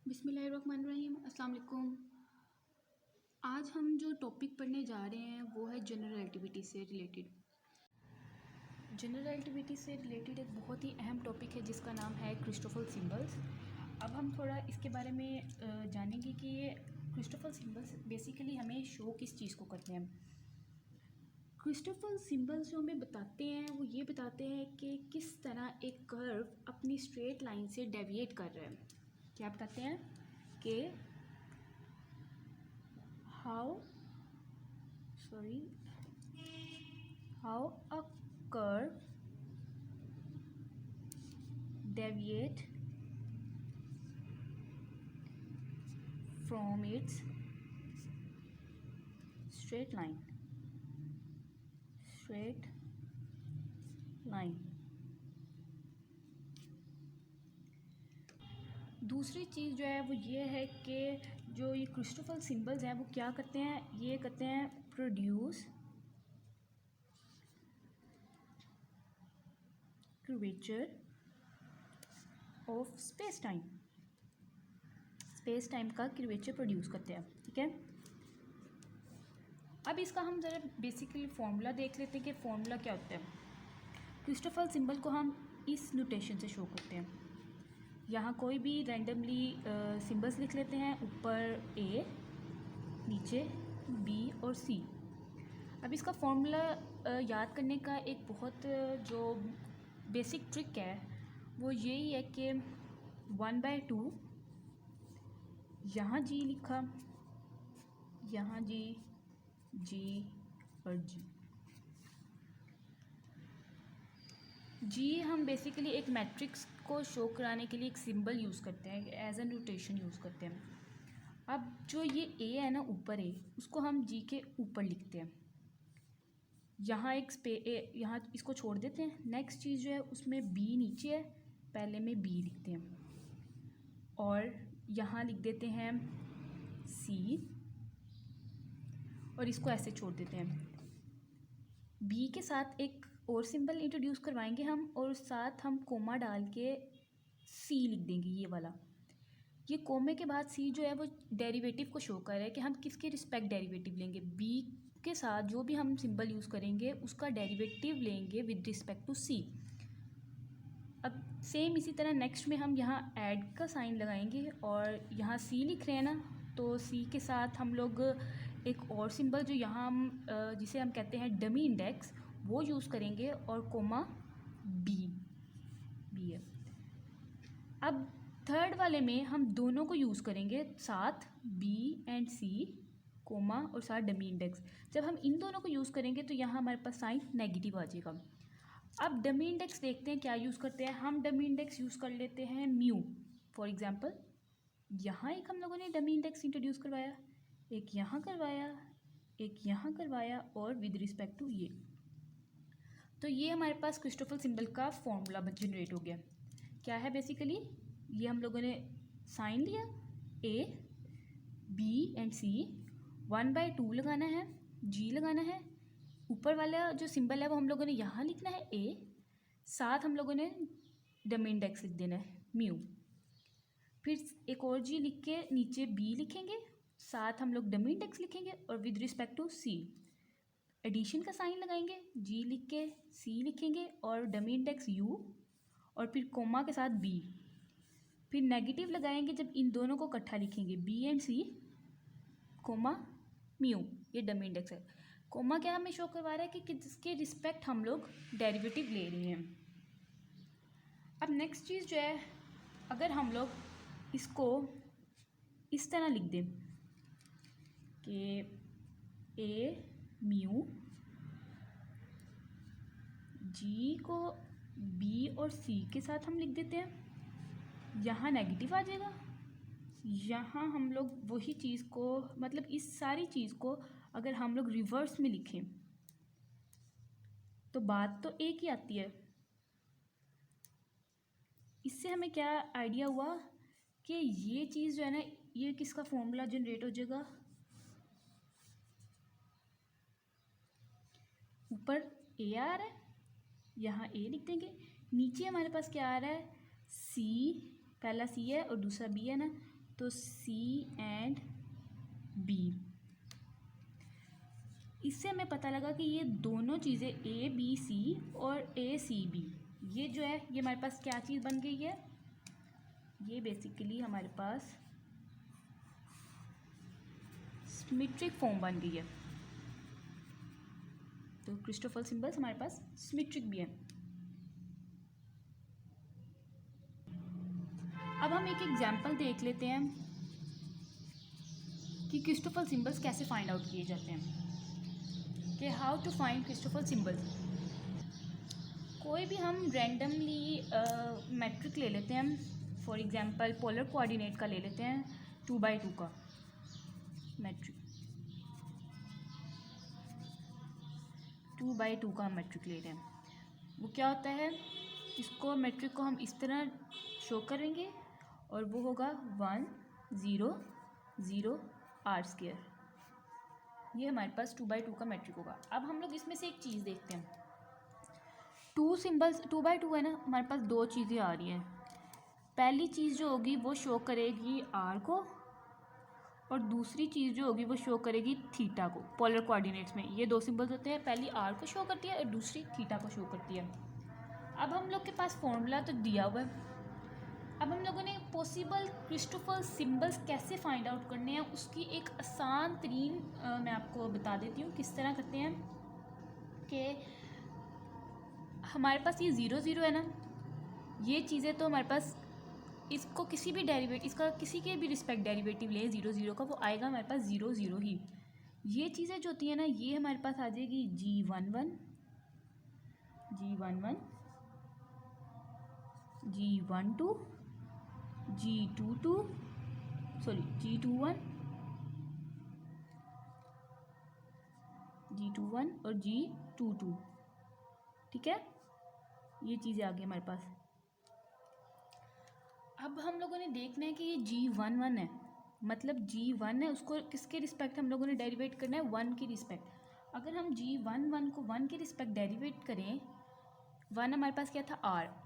बिस्मिल्लाहिर्रहमानिर्रहीम। अस्सलाम वालेकुम। आज हम जो टॉपिक पढ़ने जा रहे हैं वो है जनरल रिलेटिविटी से रिलेटेड। जनरल रिलेटिविटी से रिलेटेड एक बहुत ही अहम टॉपिक है जिसका नाम है क्रिस्टोफर सिंबल्स। अब हम थोड़ा इसके बारे में जानेंगे कि ये क्रिस्टोफर सिंबल्स बेसिकली हमें शो किस चीज़ को करते हैं। क्रिस्टोफर सिंबल्स जो हमें बताते हैं वो ये बताते हैं कि किस तरह एक कर्व अपनी स्ट्रेट लाइन से डेविएट कर रहा है। क्या बताते हैं कि how a curve deviate from its straight line। दूसरी चीज़ जो है वो ये है कि जो ये क्रिस्टोफर सिंबल्स हैं वो क्या करते हैं, ये करते हैं produce curvature of space time का कर्वेचर प्रोड्यूस करते हैं। ठीक है, अब इसका हम ज़रा बेसिकली फॉर्मूला देख लेते हैं कि फॉर्मूला क्या होता है। क्रिस्टोफर सिंबल को हम इस नोटेशन से शो करते हैं। यहाँ कोई भी रैंडमली सिंबल्स लिख लेते हैं, ऊपर ए, नीचे बी और सी। अब इसका फॉर्मूला याद करने का एक बहुत जो बेसिक ट्रिक है वो यही है कि 1/2 यहाँ जी लिखा, यहाँ जी और जी हम बेसिकली एक मैट्रिक्स को शो कराने के लिए एक सिंबल यूज़ करते हैं, एज ए नोटेशन यूज़ करते हैं। अब जो ये ए है ना, ऊपर ए, उसको हम जी के ऊपर लिखते हैं। यहाँ यहाँ इसको छोड़ देते हैं। नेक्स्ट चीज़ जो है उसमें बी नीचे है, पहले में बी लिखते हैं और यहाँ लिख देते हैं सी और इसको ऐसे छोड़ देते हैं। बी के साथ एक और सिंबल इंट्रोड्यूस करवाएंगे हम और साथ हम कोमा डाल के सी लिख देंगे, ये वाला। ये कोमे के बाद सी जो है वो डेरिवेटिव को शो कर रहा है कि हम किसके रिस्पेक्ट डेरिवेटिव लेंगे। बी के साथ जो भी हम सिंबल यूज़ करेंगे उसका डेरिवेटिव लेंगे विद रिस्पेक्ट टू सी। अब सेम इसी तरह नेक्स्ट में हम यहाँ ऐड का साइन लगाएंगे और यहाँ सी लिख रहे हैं ना, तो सी के साथ हम लोग एक और सिंबल जो यहाँ हम जिसे हम कहते हैं डमी इंडेक्स, वो यूज़ करेंगे और कोमा बी है। अब थर्ड वाले में हम दोनों को यूज़ करेंगे साथ, बी एंड सी, कोमा और साथ डमी इंडेक्स। जब हम इन दोनों को यूज़ करेंगे तो यहाँ हमारे पास साइन नेगेटिव आ जाएगा। अब डमी इंडेक्स देखते हैं क्या यूज़ करते हैं। हम डमी इंडेक्स यूज़ कर लेते हैं म्यू। फॉर एग्जांपल यहाँ एक हम लोगों ने डमी इंडेक्स इंट्रोड्यूस करवाया, एक यहाँ करवाया, एक यहाँ करवाया और विद रिस्पेक्ट टू ये। तो ये हमारे पास क्रिस्टोफर सिंबल का फॉर्मूला जनरेट हो गया। क्या है बेसिकली, ये हम लोगों ने साइन लिया ए, बी एंड सी, 1/2 लगाना है, जी लगाना है, ऊपर वाला जो सिंबल है वो हम लोगों ने यहाँ लिखना है ए, साथ हम लोगों ने डमी इंडेक्स लिख देना है म्यू। फिर एक और जी लिख के नीचे बी लिखेंगे, साथ हम लोग डमी इंडेक्स लिखेंगे और with respect to C addition का साइन लगाएंगे, जी लिख के सी लिखेंगे और डमी इंडेक्स यू और फिर कोमा के साथ बी। फिर नेगेटिव लगाएंगे जब इन दोनों को इकट्ठा लिखेंगे, B and C, comma mu, ये डमी इंडेक्स है। कोमा क्या हमें शो करवा रहा है कि जिसके रिस्पेक्ट हम लोग डेरिवेटिव ले रहे हैं। अब नेक्स्ट चीज़ जो है, अगर हम लोग इसको इस तरह लिख दें कि ए म्यू, जी को बी और सी के साथ हम लिख देते हैं, यहाँ नेगेटिव आ जाएगा। यहाँ हम लोग वही चीज़ को, मतलब इस सारी चीज़ को अगर हम लोग रिवर्स में लिखें तो बात तो एक ही आती है। इससे हमें क्या आइडिया हुआ कि ये चीज़ जो है ना, ये किसका फॉर्मूला जनरेट हो जाएगा, ऊपर ए आ रहा है, यहाँ ए लिख देंगे, नीचे हमारे पास क्या आ रहा है सी, पहला सी है और दूसरा बी है ना, तो सी एंड बी। इससे हमें पता लगा कि ये दोनों चीज़ें ए बी सी और ए सी बी, ये जो है ये हमारे पास क्या चीज़ बन गई है, ये बेसिकली हमारे पास सिमेट्रिक फॉर्म बन गई है। तो क्रिस्टोफर सिंबल्स हमारे पास सिमेट्रिक भी है। अब हम एक एग्जांपल देख लेते हैं कि क्रिस्टोफर सिंबल्स कैसे फाइंड आउट किए जाते हैं, कि how to find Christoffel symbols. कोई भी हम रैंडमली मैट्रिक ले लेते हैं, फॉर एग्जांपल पोलर कोऑर्डिनेट का ले लेते हैं 2x2 का मैट्रिक, 2x2 का मैट्रिक ले रहे हैं। वो क्या होता है, इसको मैट्रिक को हम इस तरह शो करेंगे और वो होगा 1 0 0 r²। ये हमारे पास 2x2 का मैट्रिक होगा। अब हम लोग इसमें से एक चीज़ देखते हैं, 2x2 है ना, हमारे पास दो चीज़ें आ रही हैं। पहली चीज़ जो होगी वो शो करेगी r को, और दूसरी चीज़ जो होगी वो शो करेगी थीटा को। पोलर कोऑर्डिनेट्स में ये दो सिंबल्स होते हैं, पहली r को शो करती है और दूसरी थीटा को शो करती है। अब हम लोग के पास फॉर्मूला तो दिया हुआ है। अब हम लोगों ने पॉसिबल क्रिस्टोफर सिंबल्स कैसे फाइंड आउट करने हैं, उसकी एक आसान तरीन मैं आपको बता देती हूँ किस तरह करते हैं। कि हमारे पास ये 0 0 है ना, ये चीज़ें तो हमारे पास, इसको किसी भी इसका किसी के भी रिस्पेक्ट डेरिवेटिव लें 0 0 का, वो आएगा हमारे पास 0 0 ही। ये चीज़ें जो होती हैं ना, ये हमारे पास आ जाएगी G11 G11 G12 G22 sorry G21 G21 और G22। ठीक है, ये चीज़ें आ गई हमारे पास। अब हम लोगों ने देखना है कि ये G11 है, मतलब G1 है, उसको किसके रिस्पेक्ट हम लोगों ने डेरिवेट करना है, 1 के रिस्पेक्ट। अगर हम G11 को 1 के रिस्पेक्ट डेरिवेट करें, 1 हमारे पास क्या था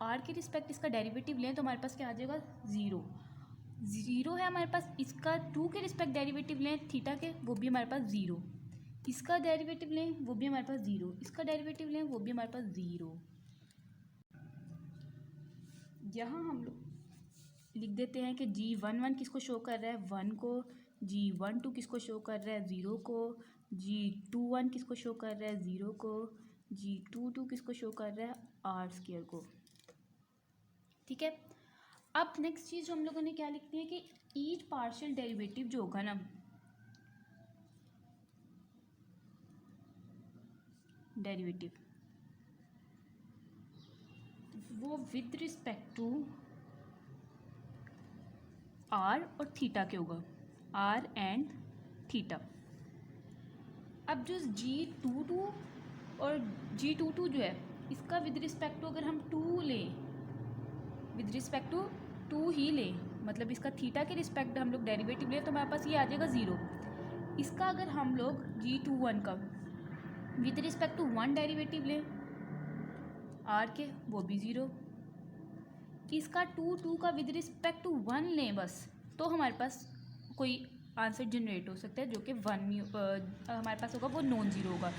r के रिस्पेक्ट इसका डेरिवेटिव लें तो हमारे पास क्या आ जाएगा 0 0 है हमारे पास। इसका 2 के रिस्पेक्ट डेरिवेटिव लें थीटा के, वो भी हमारे पास 0। इसका डेरिवेटिव लें वो भी हमारे पास 0, इसका डेरिवेटिव लें वो भी हमारे पास 0। यहाँ हम लोग लिख देते हैं कि G11 किसको शो कर रहा है 1 को, G12 किसको शो कर रहा है 0 को, G21 किसको शो कर रहा है 0 को, G22 किसको शो कर रहा है r² को। ठीक है, अब नेक्स्ट चीज़ जो हम लोगों ने क्या लिखनी है कि ईच पार्शियल डेरिवेटिव जो होगा ना, डेरिवेटिव वो विद रिस्पेक्ट टू r और थीटा के होगा, r एंड थीटा। अब जो G22 और G22 जो है, इसका विद रिस्पेक्ट टू अगर हम 2 लें, विद रिस्पेक्ट टू 2 ही लें, मतलब इसका थीटा के रिस्पेक्ट हम लोग डेरिवेटिव लें तो हमारे पास ये आ जाएगा 0। इसका अगर हम लोग G21 का विद रिस्पेक्ट टू 1 डेरिवेटिव लें r के, वो भी 0। इसका 2 का विद रिस्पेक्ट टू 1 लें बस, तो हमारे पास कोई आंसर जनरेट हो सकता है जो कि 1 हमारे पास होगा, वो नॉन ज़ीरो होगा।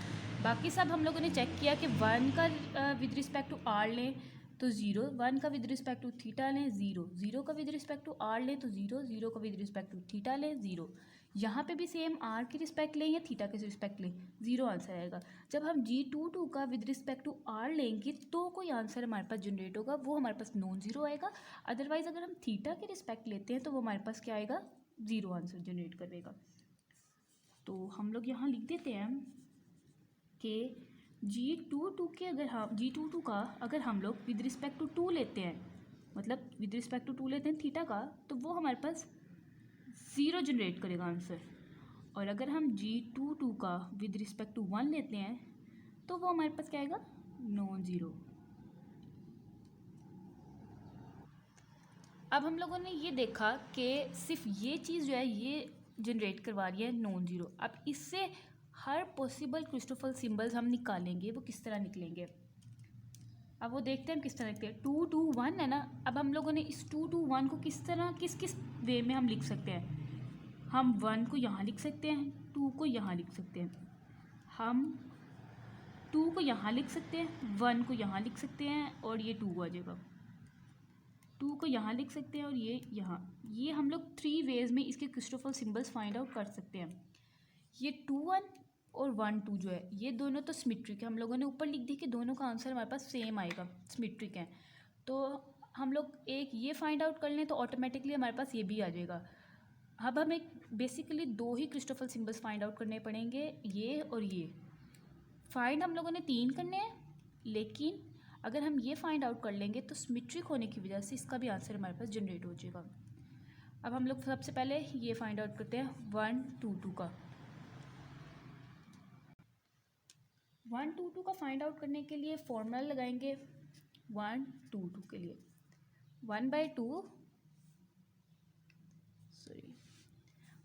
बाकी सब हम लोगों ने चेक किया कि 1 का विद रिस्पेक्ट टू r लें तो 0, 1 का विद रिस्पेक्ट टू थीटा लें 0, 0 का विद रिस्पेक्ट टू r लें तो 0, 0 का विद रिस्पेक्ट टू थीटा लें 0। यहाँ पे भी सेम r की रिस्पेक्ट लें या थीटा के रिस्पेक्ट लें, 0 आंसर आएगा। जब हम G22 का विद रिस्पेक्ट टू r लेंगे तो कोई आंसर हमारे पास जनरेट होगा, वो हमारे पास नॉन ज़ीरो आएगा। अदरवाइज़ अगर हम थीटा के रिस्पेक्ट लेते हैं तो वो हमारे पास क्या आएगा, 0 आंसर जनरेट करेगा। तो हम लोग यहाँ लिख देते हैं कि G22 के अगर हम G22 का अगर हम लोग विद रिस्पेक्ट टू 2 लेते हैं, मतलब विद रिस्पेक्ट टू 2 लेते हैं थीटा का, तो वो हमारे पास 0 जनरेट करेगा आंसर। और अगर हम G22 का विद रिस्पेक्ट टू 1 लेते हैं तो वो हमारे पास क्या आएगा, नॉन ज़ीरो। अब हम लोगों ने ये देखा कि सिर्फ ये चीज़ जो है ये जनरेट करवा रही है नॉन ज़ीरो। अब इससे हर पॉसिबल क्रिस्टोफर सिंबल्स हम निकालेंगे, वो किस तरह निकलेंगे। अब वो देखते हैं हम किस तरह लिखते हैं। 2 2 1 है ना। अब हम लोगों ने इस 2 2 1 को किस तरह किस किस वे में हम लिख सकते हैं। हम 1 को यहाँ लिख सकते हैं, 2 को यहाँ लिख सकते हैं, हम 2 को यहाँ लिख सकते हैं, 1 को यहाँ लिख सकते हैं और ये 2 आ जाएगा। 2 को यहाँ लिख सकते हैं और ये यहाँ। ये हम लोग 3 वेज़ में इसके क्रिस्टोफर सिंबल्स फाइंड आउट कर सकते हैं। ये 2 1 और 1 2 जो है ये दोनों तो सिमेट्रिक है। हम लोगों ने ऊपर लिख दी कि दोनों का आंसर हमारे पास सेम आएगा, सिमेट्रिक है। तो हम लोग एक ये फाइंड आउट कर लें तो ऑटोमेटिकली हमारे पास ये भी आ जाएगा। अब हमें बेसिकली 2 ही क्रिस्टोफर सिंबल्स फाइंड आउट करने पड़ेंगे, ये और ये। फाइंड हम लोगों ने 3 करने हैं, लेकिन अगर हम ये फाइंड आउट कर लेंगे तो सिमेट्रिक होने की वजह से इसका भी आंसर हमारे पास जनरेट हो जाएगा। अब हम लोग सबसे पहले ये फाइंड आउट करते हैं 1 2 2 का। 1 2 2 का फाइंड आउट करने के लिए फॉर्मूला लगाएंगे 1 2 2 के लिए। 1/2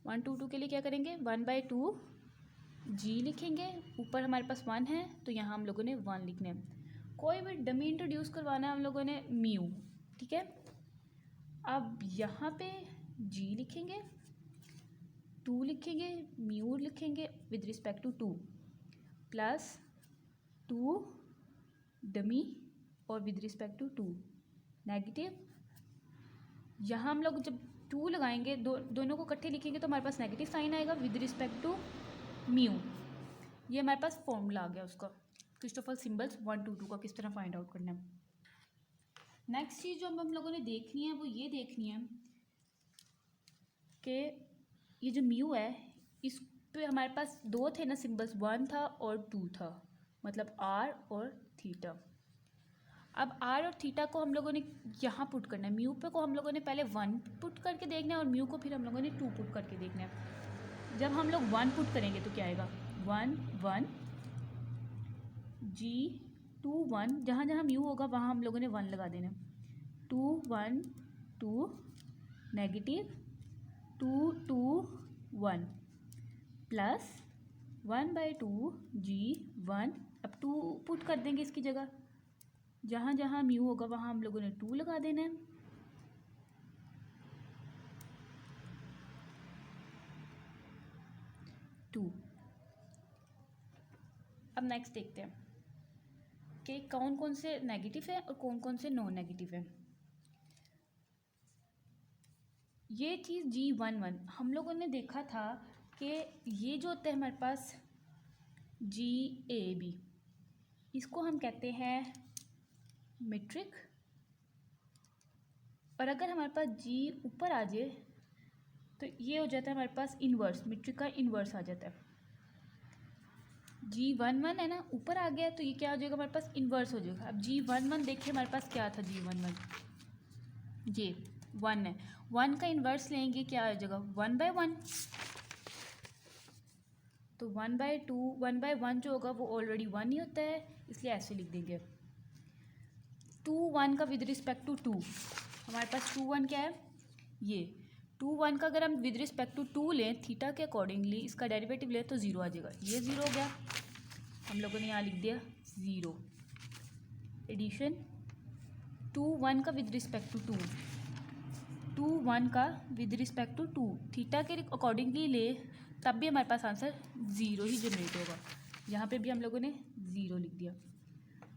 1 2 2 के लिए क्या करेंगे, 1/2 जी लिखेंगे। ऊपर हमारे पास 1 है तो यहाँ हम लोगों ने 1 लिखना है। कोई भी डमी इंट्रोड्यूस करवाना है हम लोगों ने म्यू, ठीक है। अब यहाँ पे जी लिखेंगे, 2 लिखेंगे, म्यू लिखेंगे with respect to 2 plus 2 dummy और विद रिस्पेक्ट टू 2 नेगेटिव। यहाँ हम लोग जब 2 लगाएंगे दोनों को इकट्ठे लिखेंगे तो हमारे पास नेगेटिव साइन आएगा विद रिस्पेक्ट टू म्यू। ये हमारे पास फॉर्मूला आ गया उसका, क्रिस्टोफर सिंबल्स 1 2 2 का किस तरह फाइंड आउट करना है। नेक्स्ट चीज़ जो हम लोगों ने देखनी है वो ये देखनी है कि ये जो म्यू है इस पे हमारे पास 2 थे ना सिंबल्स, 1 था और 2 था, मतलब आर और थीटा। अब आर और थीटा को हम लोगों ने यहाँ पुट करना है। म्यू पे को हम लोगों ने पहले 1 पुट करके देखना है और म्यू को फिर हम लोगों ने 2 पुट करके देखना है। जब हम लोग 1 पुट करेंगे तो क्या आएगा, 1 1 जी 2 1, जहाँ जहाँ म्यू होगा वहाँ हम लोगों ने 1 लगा देना। 2 1 2 नेगेटिव 2 2 1 प्लस 1/2 जी 1। अब 2 पुट कर देंगे इसकी जगह, जहाँ जहाँ म्यू होगा वहाँ हम लोगों ने 2 लगा देना है। अब नेक्स्ट देखते हैं कि कौन कौन से नेगेटिव है और कौन कौन से नॉन नेगेटिव है। ये चीज़ G11 हम लोगों ने देखा था कि ये जो होता है हमारे पास GAB, इसको हम कहते हैं मीट्रिक। और अगर हमारे पास G ऊपर आ जाए तो ये हो जाता है हमारे पास इन्वर्स, मीट्रिक का इन्वर्स आ जाता है। G11 है ना, ऊपर आ गया तो ये क्या हो जाएगा, हमारे पास इन्वर्स हो जाएगा। अब G11 देखिए हमारे पास क्या था, G11 ये 1 है, 1 का इन्वर्स लेंगे क्या हो जाएगा 1/1। तो 1/2 1/1 जो होगा वो ऑलरेडी 1 ही होता है, इसलिए ऐसे लिख देंगे। 2 1 का विद रिस्पेक्ट टू 2 हमारे पास 2 1 क्या है, ये 2 1 का अगर हम विद रिस्पेक्ट टू 2 लें थीटा के अकॉर्डिंगली, इसका डेरिवेटिव लें तो 0 आ जाएगा। ये 0 हो गया, हम लोगों ने यहाँ लिख दिया 0। एडिशन 2 1 का विद रिस्पेक्ट टू 2, 2 1 का विद रिस्पेक्ट टू 2 थीटा के अकॉर्डिंगली ले तब भी हमारे पास आंसर 0 ही जनरेट होगा। यहाँ पे भी हम लोगों ने 0 लिख दिया।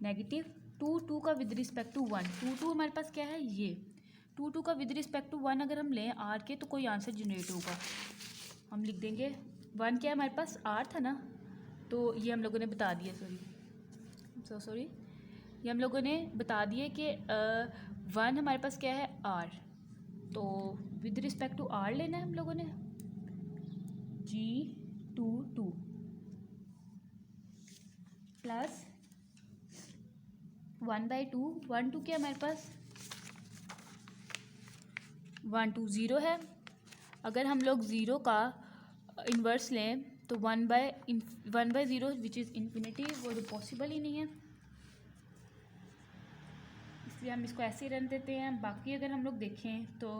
नेगेटिव 2 2 का विद रिस्पेक्ट टू 1, 2 2 हमारे पास क्या है, ये 2 2 का विद रिस्पेक्ट टू 1 अगर हम लें आर के तो कोई आंसर जनरेट होगा। हम लिख देंगे 1 क्या है हमारे पास, आर था ना, तो ये हम लोगों ने बता दिया, सॉरी ये हम लोगों ने बता दिया कि 1 हमारे पास क्या है, आर। तो विद रिस्पेक्ट टू आर लेना है हम लोगों ने, G22 प्लस 1/2 1 2 क्या हमारे पास 1 2 0 है। अगर हम लोग 0 का इन्वर्स लें तो 1/0 विच इज़ इन्फिनिटी, वो तो पॉसिबल ही नहीं है, इसलिए हम इसको ऐसे ही रन देते हैं। बाकी अगर हम लोग देखें तो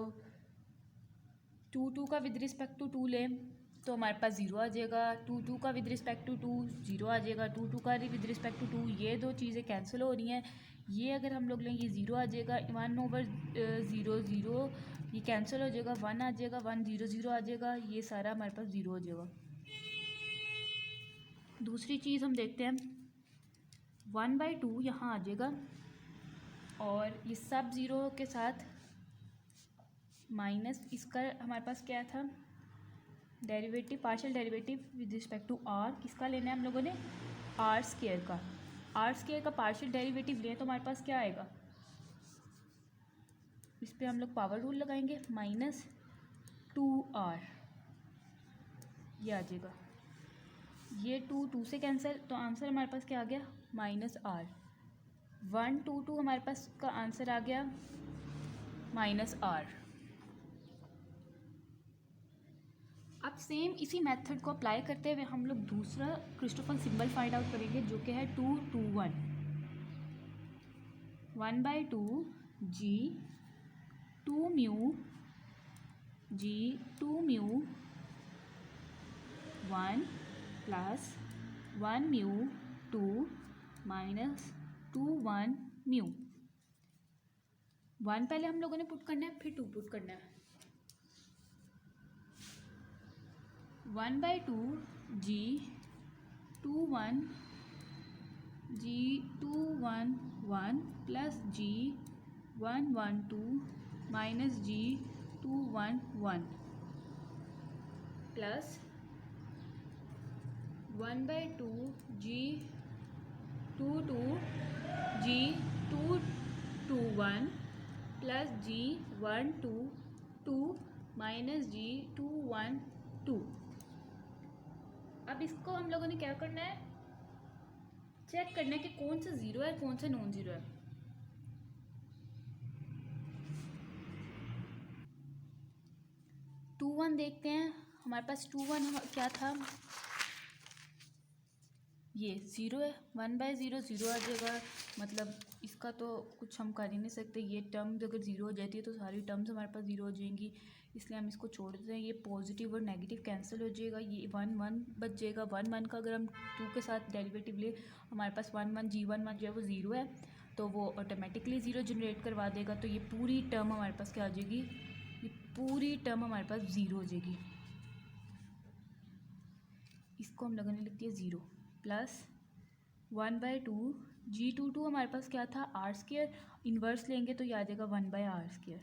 2 2 का विद रिस्पेक्ट टू 2 लें तो हमारे पास 0 आ जाएगा, 2 का विद रिस्पेक्ट टू 2 0 आ जाएगा, 2 का विद रिस्पेक्ट टू 2, ये दो चीज़ें कैंसिल हो रही हैं। ये अगर हम लोग लेंगे 0 आ जाएगा, 1/0 0 ये कैंसिल हो जाएगा, 1 आ जाएगा, 1 0 0 आ जाएगा, ये सारा हमारे पास 0 हो जाएगा। दूसरी चीज़ हम देखते हैं, 1/2 यहाँ आ जाएगा और ये सब 0 के साथ माइनस इसका हमारे पास क्या था, derivative, partial derivative with respect to R. किसका लेना है हम लोगों ने, आर स्क्वायर का। आर स्क्वायर का पार्शियल डेरिवेटिव लें तो हमारे पास क्या आएगा, इस पर हम लोग पावर रूल लगाएंगे, -2r ये आ जाएगा। ये 2 से कैंसिल, तो आंसर हमारे पास क्या आ गया, -r। 1 2 2 हमारे पास का आंसर आ गया -r। अब सेम इसी मेथड को अप्लाई करते हुए हम लोग दूसरा क्रिस्टोफर सिंबल फाइंड आउट करेंगे, जो कि है 2 2 1। 1/2 g 2 mu g 2 mu 1 plus 1 mu 2 minus 2 1 mu. 1 पहले हम लोगों ने पुट करना है, फिर 2 पुट करना है। 1/2 g 2 1 g 2 1 1 plus g 1 1 2 minus g 2 1 1 plus 1/2 g 2 2 g 2 2 1 plus g 1 2 2 minus g 2 1 2। अब इसको हम लोगों ने क्या करना है, चेक करना है कि कौन सा 0 है, कौन सा नॉन 0 है। टू 1 देखते हैं, हमारे पास 2 1 क्या था, ये 0 है, 1/0 0 आ जाएगा। मतलब इसका तो कुछ हम कर ही नहीं सकते, ये टर्म्स अगर 0 हो जाती है तो सारी टर्म्स हमारे पास 0 हो जाएंगी, इसलिए हम इसको छोड़ देते हैं। ये पॉजिटिव और नेगेटिव कैंसिल हो जाएगा, ये 1 1 बच जाएगा। 1 1 का अगर हम 2 के साथ डेरिवेटिव ले, हमारे पास 1 1 g 1 1 जो है वो 0 है, तो वो ऑटोमेटिकली 0 जनरेट करवा देगा। तो ये पूरी टर्म हमारे पास क्या आ जाएगी, ये पूरी टर्म हमारे पास 0 हो जाएगी। इसको हम लोगों ने लिख दिया 0 प्लस 1/2 g 2 2 हमारे पास क्या था, आर स्क्वायर। इन्वर्स लेंगे तो ये आ जाएगा 1/r²।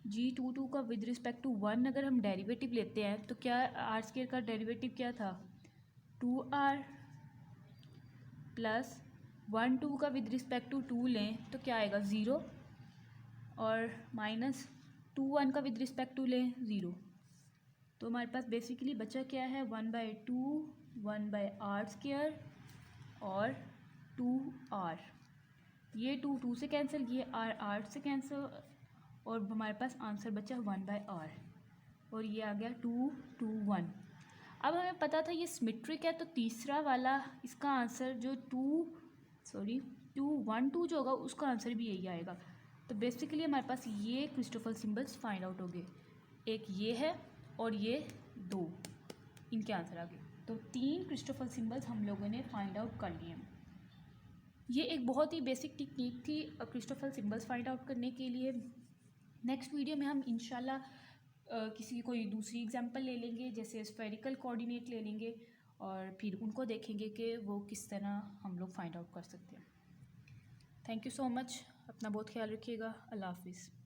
g 2 2 का विद रिस्पेक्ट टू 1 अगर हम डेरिवेटिव लेते हैं तो क्या आर स्क्वायर का डेरिवेटिव क्या था, 2r प्लस 1 2 का विद रिस्पेक्ट टू 2 लें तो क्या आएगा 0, और माइनस 2 1 का विद रिस्पेक्ट टू लें 0। तो हमारे पास बेसिकली बचा क्या है, 1/2 1/r² और 2r। ये 2 2 से कैंसिल, ये r r से कैंसिल, और हमारे पास आंसर बचा 1/r, और ये आ गया 2 2 1। अब हमें पता था ये सिमेट्रिक है, तो तीसरा वाला इसका आंसर जो 2 1 2 जो होगा उसका आंसर भी यही आएगा। तो बेसिकली हमारे पास ये क्रिस्टोफर सिंबल्स फाइंड आउट हो गए, एक ये है और ये 2, इनके आंसर आ गए। तो 3 क्रिस्टोफर सिंबल्स हम लोगों ने फाइंड आउट कर लिए हैं। ये एक बहुत ही बेसिक टेक्निक थी क्रिस्टोफर सिंबल्स फाइंड आउट करने के लिए। नेक्स्ट वीडियो में हम इंशाल्लाह किसी कोई दूसरी एग्जांपल ले लेंगे, जैसे स्फेरिकल कोऑर्डिनेट ले लेंगे, और फिर उनको देखेंगे कि वो किस तरह हम लोग फाइंड आउट कर सकते हैं। थैंक यू सो मच, अपना बहुत ख्याल रखिएगा। अल्लाह हाफिज़।